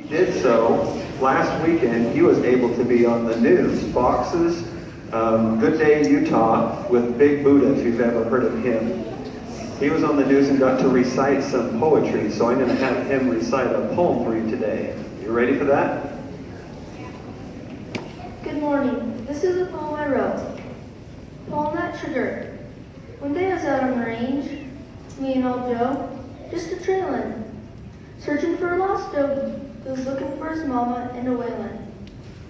did so last weekend, he was able to be on the news. Fox's Good Day Utah with Big Buddha, if you've ever heard of him. He was on the news and got to recite some poetry, so I'm going to have him recite a poem for you today. You ready for that? Good morning. This is a poem I wrote. Poem that triggered. One day I was out on the range, me and old Joe, just a trailin', searching for a lost dog who was looking for his mama and a whalin'.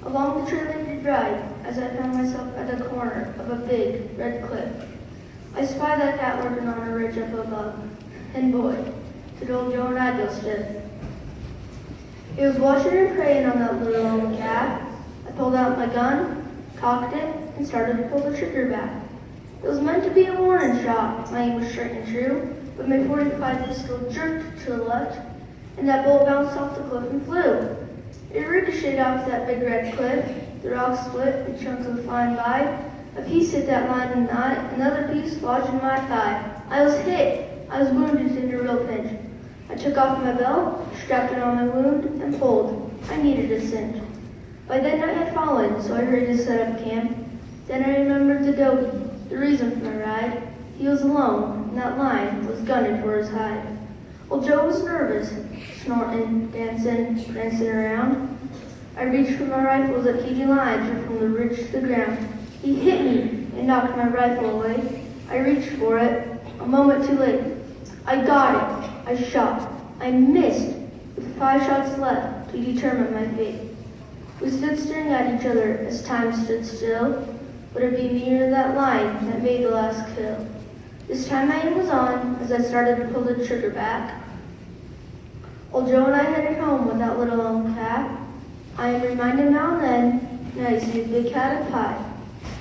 Along the trail we ride, as I found myself at the corner of a big red cliff. I spied that cat working on a ridge up above, and boy, did old Joe and I go stiff. He was watching and praying on that little old cat. I pulled out my gun, cocked it, and started to pull the trigger back. It was meant to be a warning shot. My aim was straight and true, but my .45 pistol jerked to the left, and that bullet bounced off the cliff and flew. It ricocheted off that big red cliff. The rocks split and chunks of flying by. A piece hit that line and knot, another piece lodged in my thigh. I was hit. I was wounded in a real pinch. I took off my belt, strapped it on my wound, and pulled. I needed a cinch. By then I had fallen, so I hurried to set up camp. Then I remembered the dogie, the reason for my ride. He was alone, and that lion was gunning for his hide. Old Joe was nervous, snorting, dancing, prancing around. I reached for my rifle as a PG lion threw from the ridge to the ground. He hit me and knocked my rifle away. I reached for it, a moment too late. I got it. I shot. I missed, with 5 shots left to determine my fate. We stood staring at each other as time stood still. Would it be me or that lion that made the last kill? This time my aim was on as I started to pull the trigger back. Old Joe and I headed home with that little lone cat. I am reminded now and then, when I see a big cat of pie,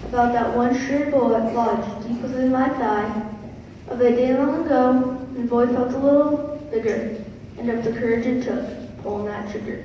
about that one stray bullet lodged deep within my thigh, of a day long ago when the boy felt a little bigger, and of the courage it took pulling that trigger.